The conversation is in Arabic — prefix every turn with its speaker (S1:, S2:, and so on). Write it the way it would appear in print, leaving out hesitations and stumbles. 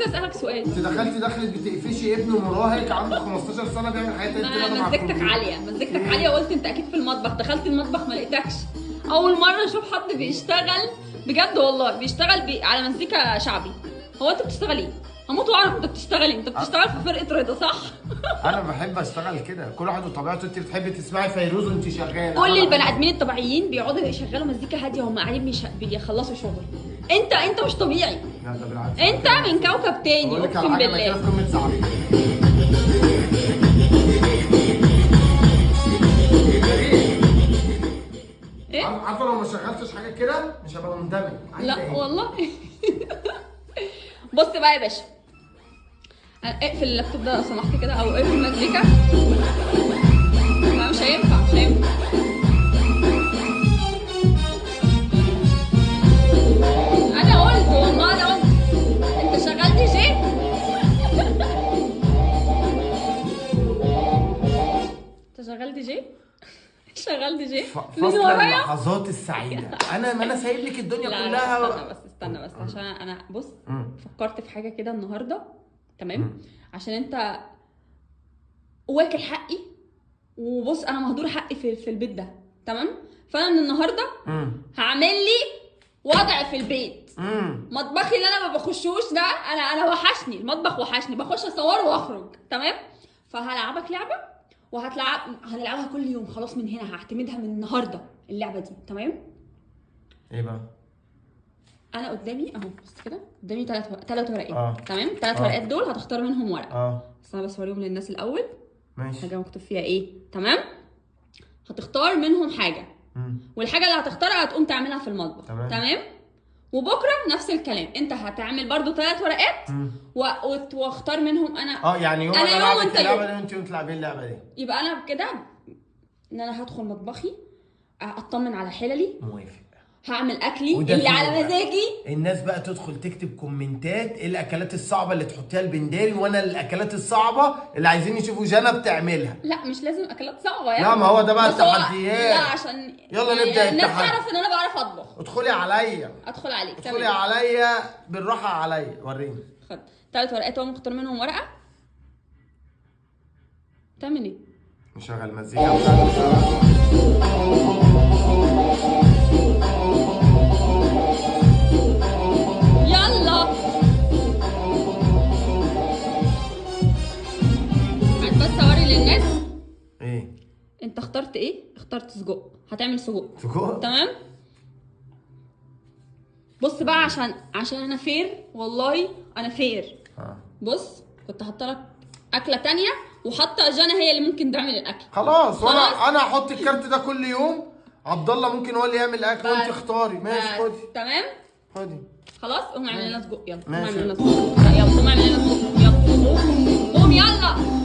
S1: اسالك سؤال.
S2: انت دخلت بتقفشي ابن مراهق عنده 15 سنه بيعمل حاجات انت
S1: مزجتك عاليه، مزجتك عاليه، وقلت انت اكيد في المطبخ. دخلت المطبخ ما لقيتكش. اول مره اشوف حد بيشتغل بجد والله، بيشتغل على مزيكا شعبي. هو انت بتشتغل ايه؟ هموت واعرف انت بتشتغل ايه. انت بتشتغل في فرقه رضا صح؟
S2: انا بحب اشتغل كده، كل واحد وطبيعته. انت بتحبي تسمعي فيروز وانت شغاله.
S1: كل البني ادمين الطبيعيين بيقعدوا يشغلوا مزيكا هاديه وهم قاعدين بيخلصوا شغل. انت مش طبيعي.
S2: لا ده بالعكس،
S1: انت من كوكب تاني اقسم بالله.
S2: انا كده في قمه سعادتي.
S1: ايه؟
S2: عارفه لو ما شغلتش حاجه كده مش هبقى مندمج.
S1: لا والله. بص بقى يا باشا، اقفل اللابتوب ده لو سمحت كده، او اقفل المزيكا. لا مش هينفع، مش هينفع. انا قلت والله، انا قلت انت شغال دي جي. انت شغال دي جي؟ شغال دي جي
S2: فصل اللحظات السعيده. ما انا سايب لك الدنيا
S1: لا
S2: كلها.
S1: لا استنى بس عشان انا بص فكرت في حاجه كده النهارده. تمام. عشان انت واكل حقي، وبص انا مهدور حقي في البيت ده. تمام. فانا من النهارده هعمل لي وضع في البيت. مطبخي اللي انا ما بخشوش ده، انا وحشني المطبخ، وحشني بخش اصوره واخرج. تمام. فهلعبك لعبه هنلعبها كل يوم. خلاص من هنا هعتمدها من النهارده اللعبه دي. تمام.
S2: ايه بقى؟
S1: انا قدامي اهو، بص كده قدامي ثلاث ورقات. تمام. 3 ورقات دول هتختار منهم ورقه. بس انا بس اوريهم للناس الاول.
S2: ماشي.
S1: حاجه مكتوب فيها ايه. تمام. هتختار منهم حاجه. والحاجه اللي هتختارها هتقوم تعملها في المطبخ. تمام. وبكره نفس الكلام، انت هتعمل برضو 3 ورقات واختار منهم انا.
S2: يعني يوم انا العبك اللعبه دي وانت تلعبي اللعبه دي.
S1: يبقى انا كده ان انا هدخل مطبخي اطمن على حللي.
S2: موافق.
S1: هعمل اكلي اللي على مزاجي.
S2: الناس بقى تدخل تكتب كومنتات ايه الاكلات الصعبه اللي تحطيها البنداري، وانا الاكلات الصعبه اللي عايزين يشوفوا جنى بتعملها.
S1: لا مش لازم اكلات صعبه يعني.
S2: لا ما هو ده بقى التحديات.
S1: لا عشان
S2: يلا نبدا
S1: الناس تعرف ان انا بعرف اطبخ.
S2: ادخلي عليا.
S1: ادخل عليك.
S2: ادخلي عليا بالراحه عليا. وريني.
S1: خد 3 ورقات وهم مختار منهم ورقه. تعمل ايه؟
S2: نشغل مزيكا.
S1: انت اخترت ايه؟ اخترت سجق. هتعمل سجق.
S2: سجق.
S1: تمام. بص بقى عشان انا فير، والله انا فير. بص كنت حاطه لك اكله تانية، وحاطه جانا هي اللي ممكن تعمل الاكل.
S2: خلاص. انا هحط الكارت ده كل يوم. عبد الله ممكن هو اللي يعمل الاكل وانت اختاري. ماشي. خدي.
S1: تمام.
S2: خدي.
S1: خلاص قوم اعمل لنا سجق. يلا قوم
S2: اعمل
S1: لنا سجق. يلا قوم اعمل لنا سجق. يلا قوم يلا.